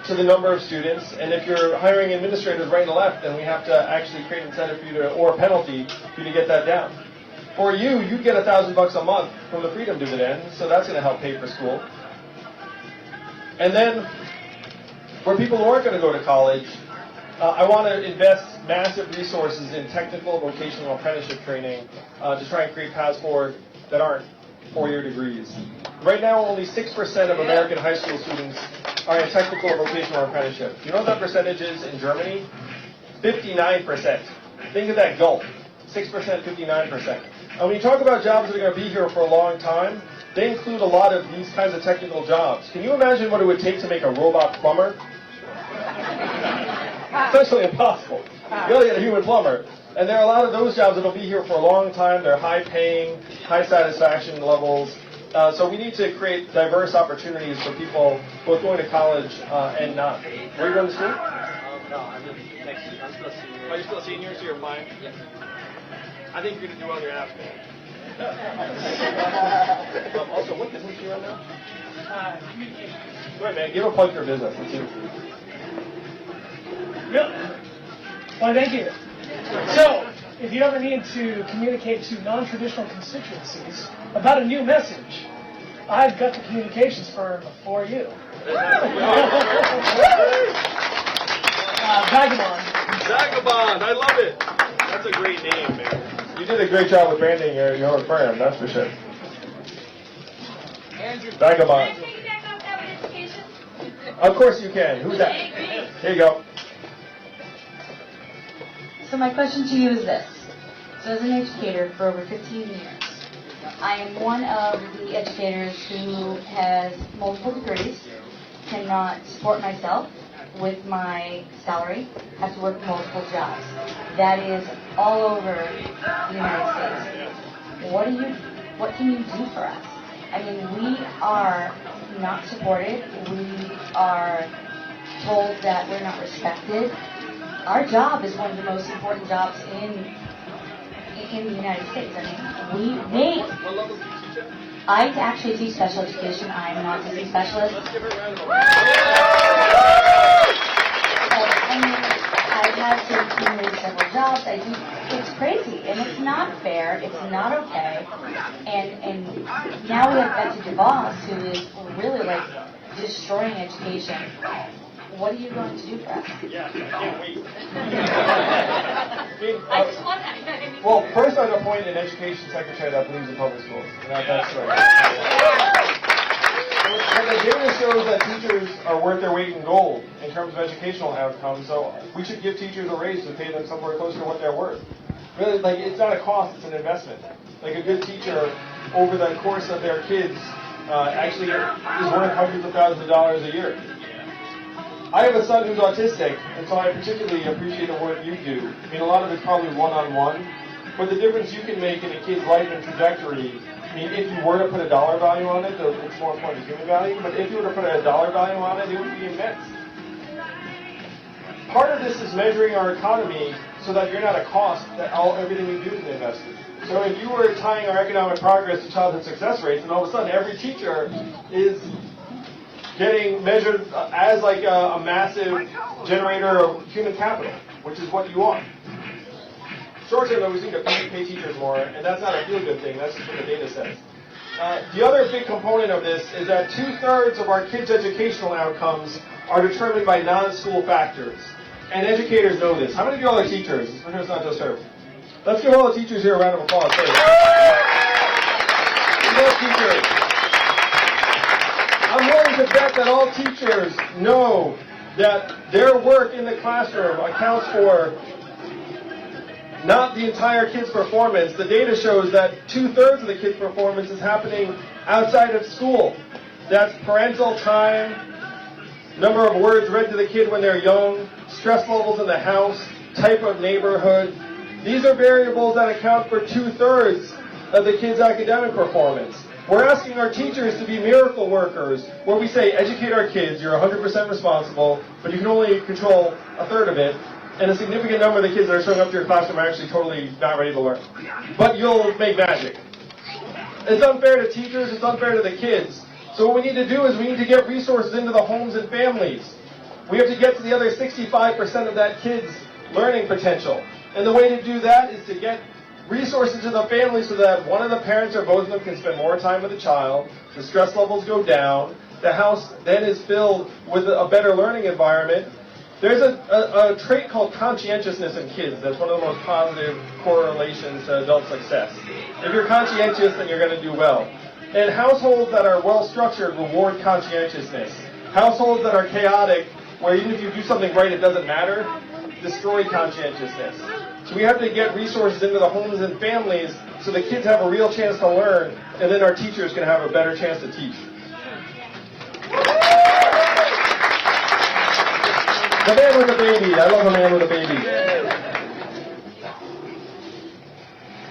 to the number of students, and if you're hiring administrators right and left, then we have to actually create an incentive for you to, or a penalty for you to get that down. For you, you'd get $1,000 a month from the freedom dividend, so that's going to help pay for school. And then, for people who aren't going to go to college, I want to invest massive resources in technical vocational apprenticeship training to try and create paths forward that aren't 4-year degrees. Right now, only 6% of American high school students are in technical or vocational apprenticeship. Do you know what that percentage is in Germany? 59%. Think of that gulf. 6%, 59%. And when you talk about jobs that are going to be here for a long time, they include a lot of these kinds of technical jobs. Can you imagine what it would take to make a robot plumber? Essentially impossible. You gotta get a human plumber. And there are a lot of those jobs that will be here for a long time. They're high paying, high satisfaction levels. So we need to create diverse opportunities for people both going to college and not. Where are you going to school? No, I'm next year. I'm still a senior. Are you still a senior, so you're fine? Yes. I think you're going to do well in your apps, man. Also, what business are you in now? Communication. Go ahead, man. Give a plug for business. Let's see. Really? Well, thank you. So, if you ever need to communicate to non-traditional constituencies about a new message, I've got the communications firm for you. Vagabond. Vagabond, I love it. That's a great name, man. You did a great job with branding your firm, that's for sure. Andrew. Vagabond. Can I piggyback off that with education? Of course you can. Who's that? Here you go. So my question to you is this. So as an educator for over 15 years, I am one of the educators who has multiple degrees, cannot support myself with my salary, have to work multiple jobs. That is all over the United States. What can you do for us? I mean, we are not supported. We are told that we're not respected. Our job is one of the most important jobs in the United States. I mean, I actually teach special education. I'm an autism specialist. I mean, I've had to accumulate several jobs. It's crazy, and it's not fair. It's not okay. And now we have Betsy DeVos, who is really like destroying education. What are you going to do for us? Yeah, I can't wait. I just want that. Well, first I'd appoint an education secretary that believes in public schools. That's right. And the data shows that teachers are worth their weight in gold in terms of educational outcomes, so we should give teachers a raise to pay them somewhere closer to what they're worth. Really, like, it's not a cost, it's an investment. Like, a good teacher, over the course of their kids, actually is worth hundreds of thousands of dollars a year. I have a son who's autistic, and so I particularly appreciate the work you do. I mean, a lot of it's probably one-on-one, but the difference you can make in a kid's life and trajectory, I mean, if you were to put a dollar value on it, though it's more important than human value, but if you were to put a dollar value on it, it would be immense. Part of this is measuring our economy so that you're not a cost, that everything we do is an investment. So if you were tying our economic progress to childhood success rates, and all of a sudden every teacher is getting measured as like a massive generator of human capital, which is what you are. Short term, though, we seem to pay teachers more, and that's not a feel-good thing. That's just what the data says. The other big component of this is that 2/3 of our kids' educational outcomes are determined by non-school factors. And educators know this. How many of you all are teachers? It's not just her. Let's give all the teachers here a round of applause. We love teachers. I'm willing to bet that all teachers know that their work in the classroom accounts for not the entire kid's performance. The data shows that 2/3 of the kid's performance is happening outside of school. That's parental time, number of words read to the kid when they're young, stress levels in the house, type of neighborhood. These are variables that account for 2/3 of the kid's academic performance. We're asking our teachers to be miracle workers, where we say, educate our kids, you're 100% responsible, but you can only control 1/3 of it. And a significant number of the kids that are showing up to your classroom are actually totally not ready to learn. But you'll make magic. It's unfair to teachers, it's unfair to the kids. So what we need to do is we need to get resources into the homes and families. We have to get to the other 65% of that kid's learning potential. And the way to do that is to get resources to the family so that one of the parents or both of them can spend more time with the child, the stress levels go down, the house then is filled with a better learning environment. There's a trait called conscientiousness in kids that's one of the most positive correlations to adult success. If you're conscientious, then you're going to do well. And households that are well-structured reward conscientiousness. Households that are chaotic, where even if you do something right, it doesn't matter, destroy conscientiousness. So we have to get resources into the homes and families so the kids have a real chance to learn, and then our teachers can have a better chance to teach. The man with the baby. I love a man with a baby.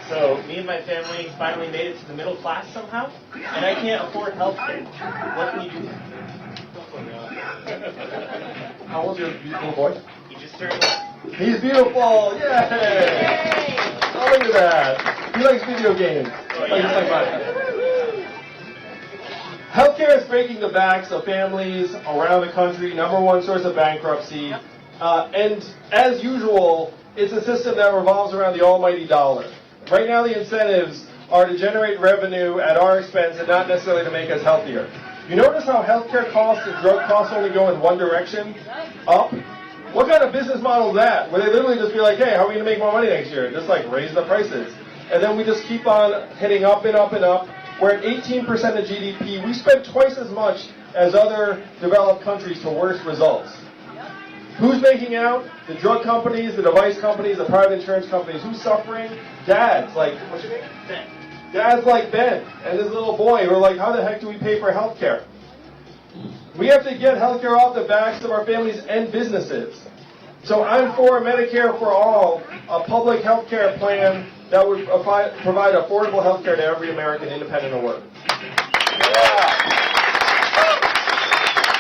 So me and my family finally made it to the middle class somehow, and I can't afford health care. What can you do? How old's your beautiful boy? He just turned 1. He's beautiful! Yay! Oh, look at that. He likes video games. Oh, Just like mine. Healthcare is breaking the backs of families around the country, #1 source of bankruptcy. And as usual, it's a system that revolves around the almighty dollar. Right now the incentives are to generate revenue at our expense and not necessarily to make us healthier. You notice how healthcare costs and drug costs only go in one direction? Up? What kind of business model is that? Where they literally just be like, hey, how are we going to make more money next year? Just like raise the prices. And then we just keep on hitting up and up and up. We're at 18% of GDP. We spend twice as much as other developed countries for worse results. Who's making out? The drug companies, the device companies, the private insurance companies. Who's suffering? Dads. Like, what's your name? Ben. Dads like Ben and this little boy who are like, how the heck do we pay for health care? We have to get health care off the backs of our families and businesses. So I'm for Medicare for all, a public health care plan that would provide affordable health care to every American independent of work.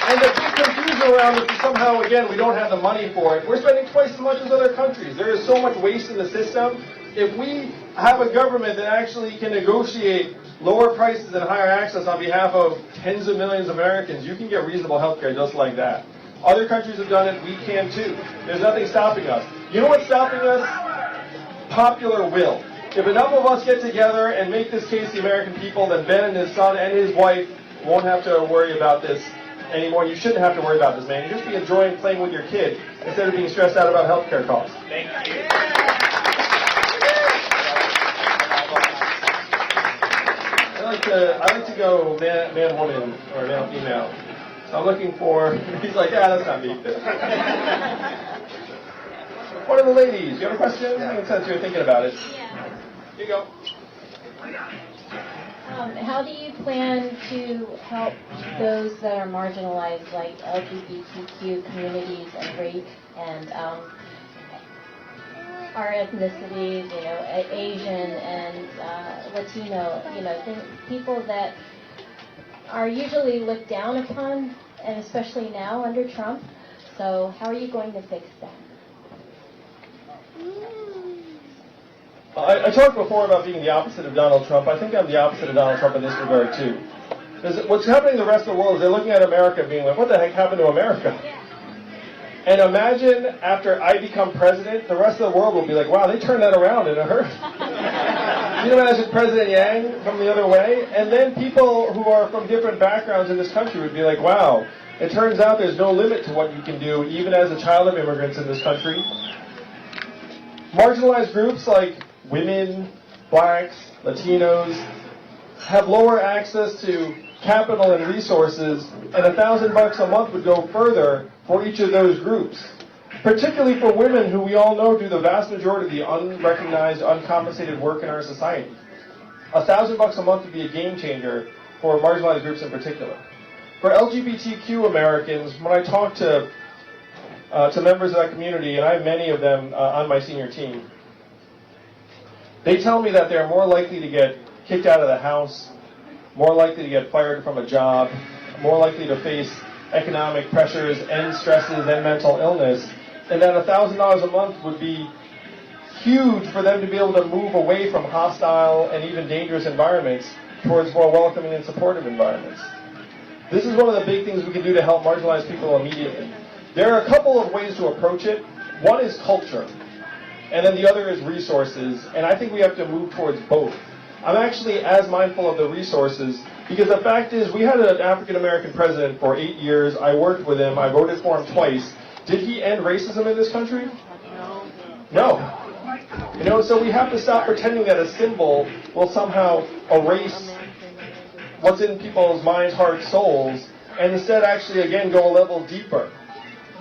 And the big confusion around this is somehow, again, we don't have the money for it. We're spending twice as much as other countries. There is so much waste in the system. If we have a government that actually can negotiate lower prices and higher access on behalf of tens of millions of Americans, you can get reasonable health care just like that. Other countries have done it. We can too. There's nothing stopping us. You know what's stopping us? Popular will. If enough of us get together and make this case to the American people, then Ben and his son and his wife won't have to worry about this anymore. You shouldn't have to worry about this, man. You just be enjoying playing with your kid instead of being stressed out about healthcare costs. Thank you. I like to go man woman or male female. So I'm looking for. He's like, yeah, that's not me. One of the ladies, you have a question? Since you're thinking about it. Yeah. Here you go. How do you plan to help those that are marginalized, like LGBTQ communities and race and our ethnicities, Asian and Latino, people that are usually looked down upon, and especially now under Trump. So how are you going to fix that? I talked before about being the opposite of Donald Trump. I think I'm the opposite of Donald Trump in this regard, too. Because what's happening in the rest of the world is they're looking at America being like, what the heck happened to America? And imagine after I become president, the rest of the world will be like, wow, they turned that around in a hurry. You know, imagine President Yang from the other way, and then people who are from different backgrounds in this country would be like, wow, it turns out there's no limit to what you can do, even as a child of immigrants in this country. Marginalized groups like women, blacks, Latinos, have lower access to capital and resources, and $1,000 a month would go further for each of those groups. Particularly for women who we all know do the vast majority of the unrecognized, uncompensated work in our society. $1,000 a month would be a game changer for marginalized groups in particular. For LGBTQ Americans, when I talk to members of that community, and I have many of them on my senior team, they tell me that they're more likely to get kicked out of the house, more likely to get fired from a job, more likely to face economic pressures and stresses and mental illness, and that $1,000 a month would be huge for them to be able to move away from hostile and even dangerous environments towards more welcoming and supportive environments. This is one of the big things we can do to help marginalized people immediately. There are a couple of ways to approach it. One is culture, and then the other is resources, and I think we have to move towards both. I'm actually as mindful of the resources, because the fact is we had an African-American president for 8 years. I worked with him. I voted for him twice. Did he end racism in this country? No. You know, so we have to stop pretending that a symbol will somehow erase what's in people's minds, hearts, souls, and instead actually, again, go a level deeper.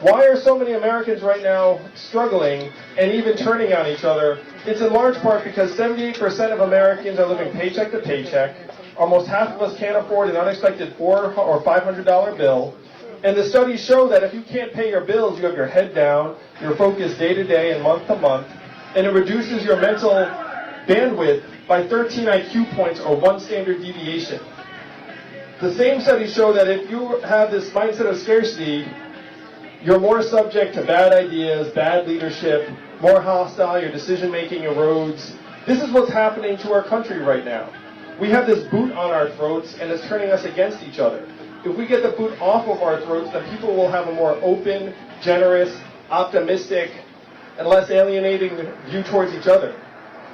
Why are so many Americans right now struggling and even turning on each other? It's in large part because 78% of Americans are living paycheck to paycheck. Almost half of us can't afford an unexpected $400 or $500 bill. And the studies show that if you can't pay your bills, you have your head down, you're focused day to day and month to month, and it reduces your mental bandwidth by 13 IQ points or 1 standard deviation. The same studies show that if you have this mindset of scarcity, you're more subject to bad ideas, bad leadership, more hostile, your decision-making erodes. This is what's happening to our country right now. We have this boot on our throats, and it's turning us against each other. If we get the boot off of our throats, then people will have a more open, generous, optimistic, and less alienating view towards each other.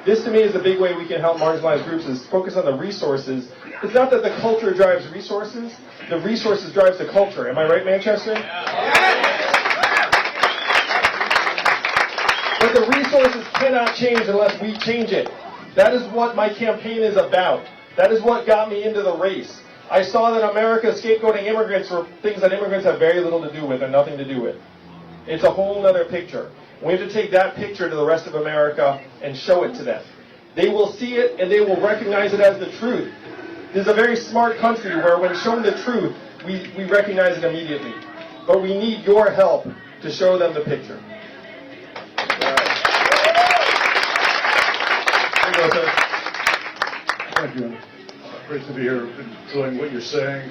This, to me, is the big way we can help marginalized groups, is focus on the resources. It's not that the culture drives resources, the resources drives the culture. Am I right, Manchester? But the resources cannot change unless we change it. That is what my campaign is about. That is what got me into the race. I saw that America scapegoating immigrants for things that immigrants have very little to do with or nothing to do with. It's a whole other picture. We have to take that picture to the rest of America and show it to them. They will see it and they will recognize it as the truth. This is a very smart country where when shown the truth, we recognize it immediately. But we need your help to show them the picture. Thank you. Great to be here, enjoying what you're saying.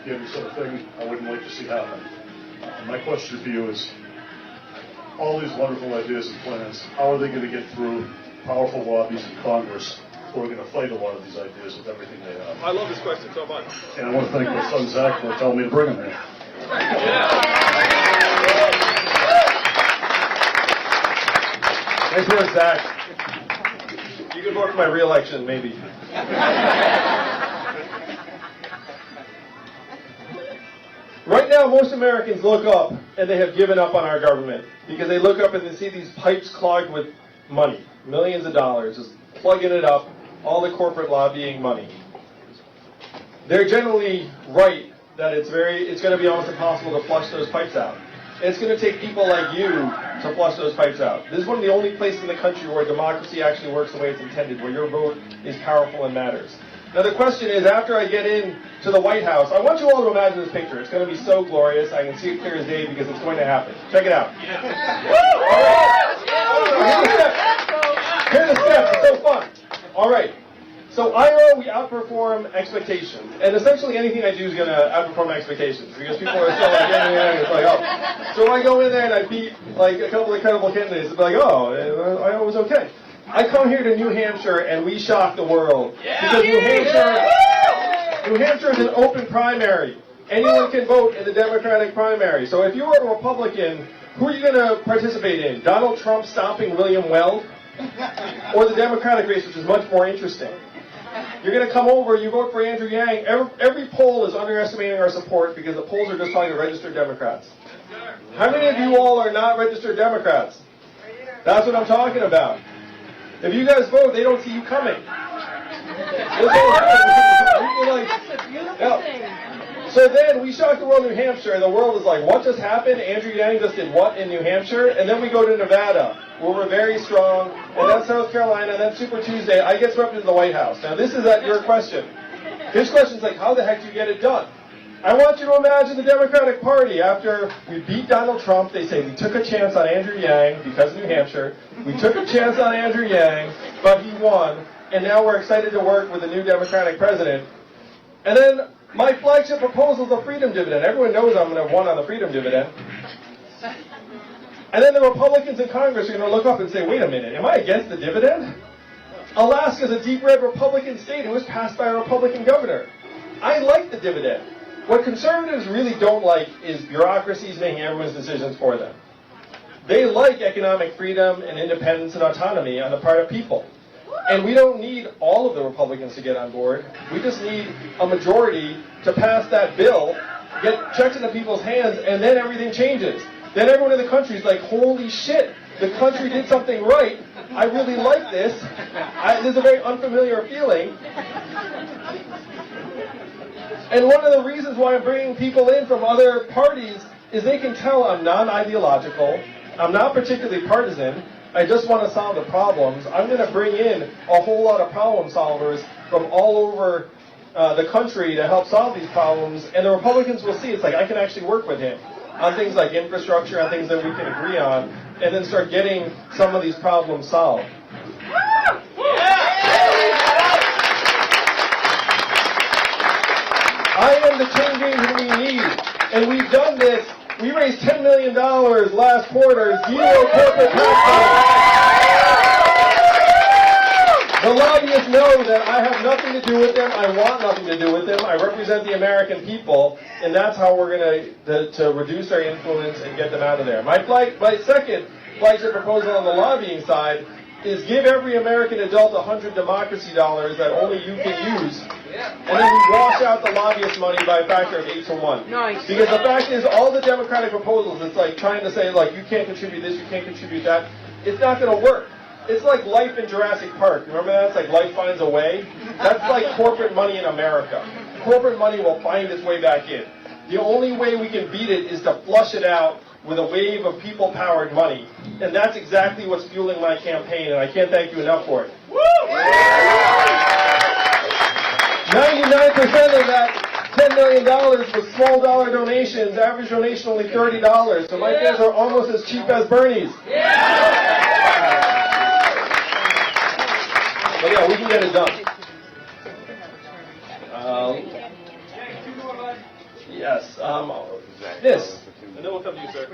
Again, sort of thing I wouldn't like to see happen. My question for you is, all these wonderful ideas and plans, how are they going to get through powerful lobbies in Congress who are going to fight a lot of these ideas with everything they have? I love this question so much. And I want to thank my son Zach for telling me to bring him here. Nice work, Zach. You can vote for my re-election, maybe. Right now, most Americans look up and they have given up on our government because they look up and they see these pipes clogged with money, millions of dollars, just plugging it up, all the corporate lobbying money. They're generally right that it's going to be almost impossible to flush those pipes out. It's going to take people like you to flush those pipes out. This is one of the only places in the country where democracy actually works the way it's intended, where your vote is powerful and matters. Now the question is, after I get in to the White House, I want you all to imagine this picture. It's going to be so glorious. I can see it clear as day because it's going to happen. Check it out. Here's the steps. It's so fun. All right. So IRA, we outperform expectations. And essentially anything I do is going to outperform expectations because people are still like, it's like, oh. So when I go in there and I beat like a couple of credible candidates, it's like, oh, I was okay. I come here to New Hampshire and we shock the world. Because New Hampshire, New Hampshire is an open primary. Anyone can vote in the Democratic primary. So if you are a Republican, who are you going to participate in? Donald Trump stomping William Weld? Or the Democratic race, which is much more interesting? You're going to come over, you vote for Andrew Yang. Every poll is underestimating our support because the polls are just talking to registered Democrats. How many of you all are not registered Democrats? That's what I'm talking about. If you guys vote, they don't see you coming. So then we shocked the world in New Hampshire, and the world is like, what just happened? Andrew Yang just did what in New Hampshire? And then we go to Nevada, where we're very strong, and then South Carolina, and then Super Tuesday, I get swept into the White House. Now this is your question. His question is like, how the heck do you get it done? I want you to imagine the Democratic Party. After we beat Donald Trump, they say we took a chance on Andrew Yang because of New Hampshire. We took a chance on Andrew Yang, but he won, and now we're excited to work with the new Democratic president. And then my flagship proposal is the freedom dividend. Everyone knows I'm going to have won on the freedom dividend. And then the Republicans in Congress are going to look up and say, wait a minute, am I against the dividend? Alaska is a deep red Republican state. It was passed by a Republican governor. I like the dividend. What conservatives really don't like is bureaucracies making everyone's decisions for them. They like economic freedom and independence and autonomy on the part of people. And we don't need all of the Republicans to get on board. We just need a majority to pass that bill, get checks into people's hands, and then everything changes. Then everyone in the country is like, holy shit, the country did something right. I really like this. This is a very unfamiliar feeling. And one of the reasons why I'm bringing people in from other parties is they can tell I'm non-ideological, I'm not particularly partisan, I just want to solve the problems. I'm going to bring in a whole lot of problem solvers from all over the country to help solve these problems, and the Republicans will see it's like I can actually work with him on things like infrastructure, on things that we can agree on, and then start getting some of these problems solved. I am the change agent we need, and we've done this. We raised $10 million last quarter, zero corporate tax dollars. The lobbyists know that I have nothing to do with them. I want nothing to do with them. I represent the American people, and that's how we're going to reduce our influence and get them out of there. My second flagship proposal on the lobbying side is give every American adult 100 democracy dollars that only you can use, and then we wash out the lobbyist money by a factor of 8 to 1. Nice. Because the fact is, all the Democratic proposals, it's like trying to say, like, you can't contribute this, you can't contribute that. It's not going to work. It's like life in Jurassic Park. Remember that? It's like life finds a way. That's like corporate money in America. Corporate money will find its way back in. The only way we can beat it is to flush it out with a wave of people-powered money. And that's exactly what's fueling my campaign, and I can't thank you enough for it. 99% of that $10 million was small dollar donations, average donation only $30. So my fans are almost as cheap as Bernie's. But yeah, we can get it done. Yes. This. And then we'll come to you, sir.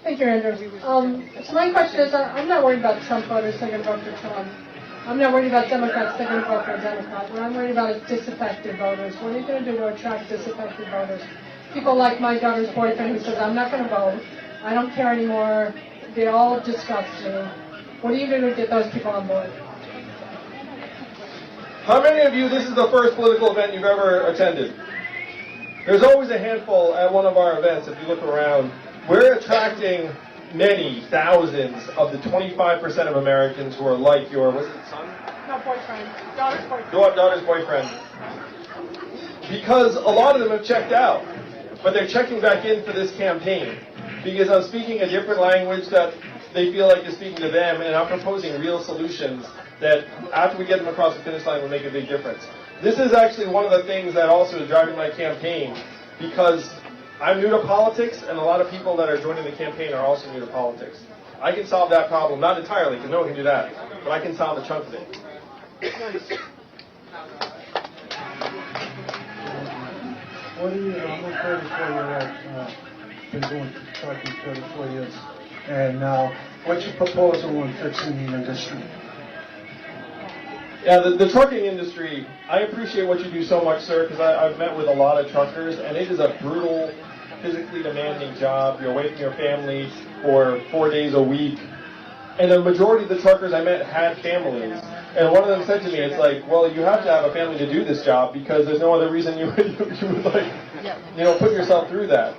Thank you, Andrew. So my question is, I'm not worried about Trump voters thinking to vote for Trump. I'm not worried about Democrats thinking to vote for a Democrat. What I'm worried about is disaffected voters. What are you going to do to attract disaffected voters? People like my daughter's boyfriend who says, I'm not going to vote. I don't care anymore. They all disgust me. What are you going to do to get those people on board? How many of you, this is the first political event you've ever attended? There's always a handful at one of our events, if you look around. We're attracting many, thousands of the 25% of Americans who are like your, was it son? No, boyfriend. Daughter's boyfriend. Your daughter's boyfriend. Because a lot of them have checked out, but they're checking back in for this campaign. Because I'm speaking a different language that they feel like is speaking to them, and I'm proposing real solutions that, after we get them across the finish line, will make a big difference. This is actually one of the things that also is driving my campaign, because I'm new to politics, and a lot of people that are joining the campaign are also new to politics. I can solve that problem, not entirely, because no one can do that, but I can solve a chunk of it. What do you, I'm a 34-year-old, been doing trucking 34 years, and what's your proposal on fixing the industry? Yeah, the trucking industry, I appreciate what you do so much, sir, because I've met with a lot of truckers, and it is a brutal, physically demanding job. You're away from your family for 4 days a week. And the majority of the truckers I met had families. And one of them said to me, it's like, well, you have to have a family to do this job because there's no other reason you would like, put yourself through that.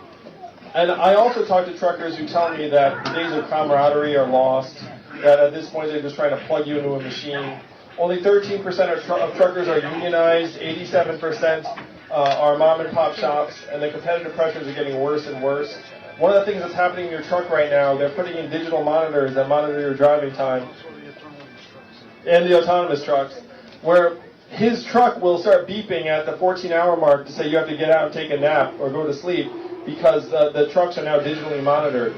And I also talk to truckers who tell me that the days of camaraderie are lost, that at this point they're just trying to plug you into a machine. Only 13% of truckers are unionized, 87% are mom and pop shops, and the competitive pressures are getting worse and worse. One of the things that's happening in your truck right now, they're putting in digital monitors that monitor your driving time, and the autonomous trucks, where his truck will start beeping at the 14-hour mark to say you have to get out and take a nap or go to sleep because the trucks are now digitally monitored.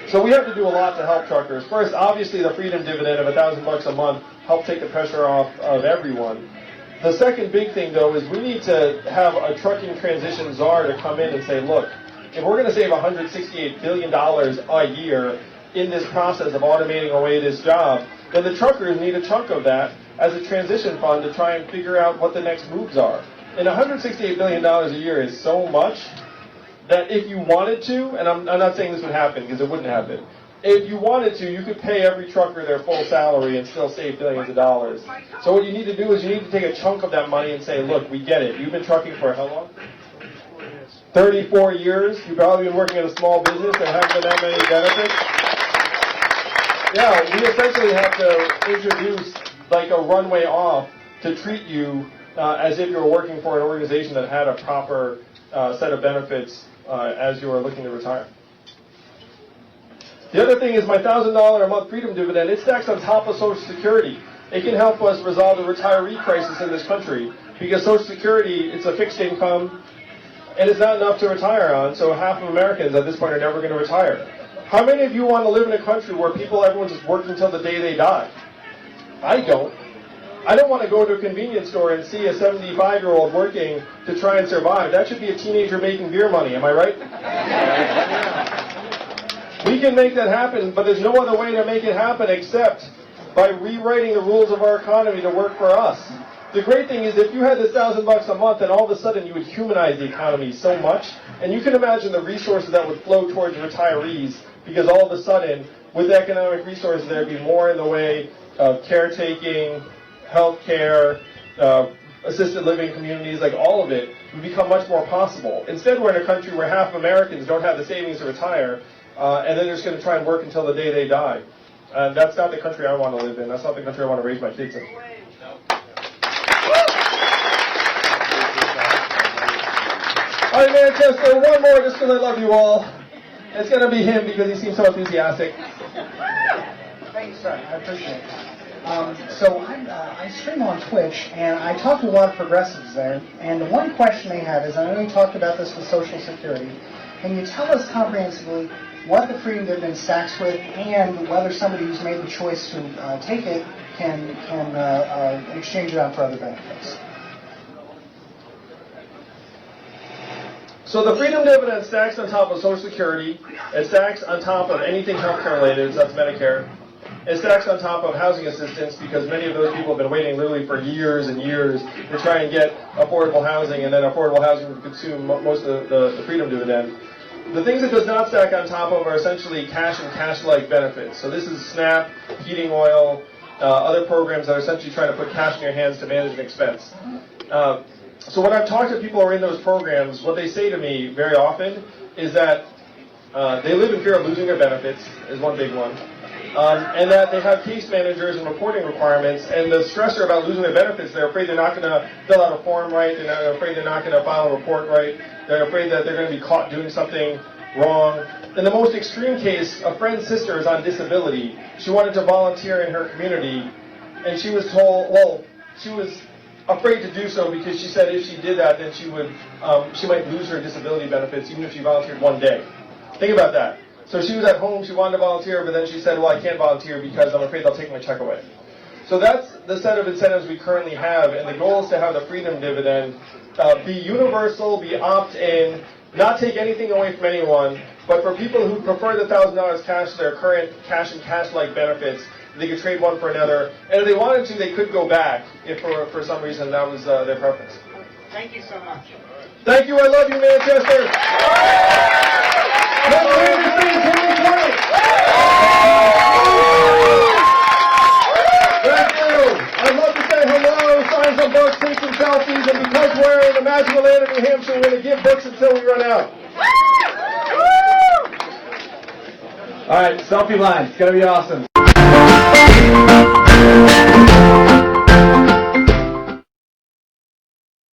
So we have to do a lot to help truckers. First, obviously, the freedom dividend of $1,000 a month help take the pressure off of everyone. The second big thing, though, is we need to have a trucking transition czar to come in and say, look, if we're going to save $168 billion a year in this process of automating away this job, then the truckers need a chunk of that as a transition fund to try and figure out what the next moves are. And $168 billion a year is so much that if you wanted to, and I'm not saying this would happen because it wouldn't happen, if you wanted to, you could pay every trucker their full salary and still save billions of dollars. So what you need to do is you need to take a chunk of that money and say, look, we get it. You've been trucking for how long? 34 years. You've probably been working at a small business and haven't been that many benefits. Yeah, we essentially have to introduce like a runway off to treat you as if you were working for an organization that had a proper set of benefits as you are looking to retire. The other thing is my $1,000 a month freedom dividend. It stacks on top of Social Security. It can help us resolve the retiree crisis in this country because Social Security, it's a fixed income, and it's not enough to retire on, so half of Americans at this point are never going to retire. How many of you want to live in a country where everyone's just working until the day they die? I don't. I don't want to go to a convenience store and see a 75-year-old working to try and survive. That should be a teenager making beer money, am I right? We can make that happen, but there's no other way to make it happen except by rewriting the rules of our economy to work for us. The great thing is if you had this $1,000 a month, then all of a sudden you would humanize the economy so much, and you can imagine the resources that would flow towards retirees, because all of a sudden, with economic resources, there would be more in the way of caretaking, healthcare, assisted living communities, like all of it would become much more possible. Instead, we're in a country where half of Americans don't have the savings to retire, and then they're just going to try and work until the day they die. And that's not the country I want to live in. That's not the country I want to raise my kids in. All right, Manchester, one more just because I love you all. It's going to be him because he seems so enthusiastic. Thanks, sir. I appreciate it. So I stream on Twitch, and I talk to a lot of progressives there. And the one question they have is, I know you talked about this with Social Security. Can you tell us comprehensively what the freedom dividend stacks with, and whether somebody who's made the choice to take it can exchange it out for other benefits? So the freedom dividend stacks on top of Social Security. It stacks on top of anything healthcare related, so that's Medicare. It stacks on top of housing assistance because many of those people have been waiting literally for years and years to try and get affordable housing, and then affordable housing would consume most of the freedom dividend. The things it does not stack on top of are essentially cash and cash-like benefits. So this is SNAP, heating oil, other programs that are essentially trying to put cash in your hands to manage an expense. So when I've talked to people who are in those programs, what they say to me very often is that they live in fear of losing their benefits, is one big one, and that they have case managers and reporting requirements, and the stressor about losing their benefits, they're afraid they're not going to fill out a form right, they're afraid they're not going to file a report right, they're afraid that they're going to be caught doing something wrong. In the most extreme case, a friend's sister is on disability. She wanted to volunteer in her community, and she was told, well, she was afraid to do so because she said if she did that, then she might lose her disability benefits even if she volunteered one day. Think about that. So she was at home, she wanted to volunteer, but then she said, well, I can't volunteer because I'm afraid they'll take my check away. So that's the set of incentives we currently have, and the goal is to have the freedom dividend be universal, be opt-in, not take anything away from anyone, But for people who prefer the $1,000 cash to their current cash and cash-like benefits, they could trade one for another. And if they wanted to, they could go back if for some reason that was their preference. Thank you so much. Thank you. I love you, Manchester. Let's do this thing 2020. Thank you. I'd love to say hello, sign some books, take some selfies, and because we're in the magical land of New Hampshire, we're going to give books until we run out. All right, selfie line. It's going to be awesome.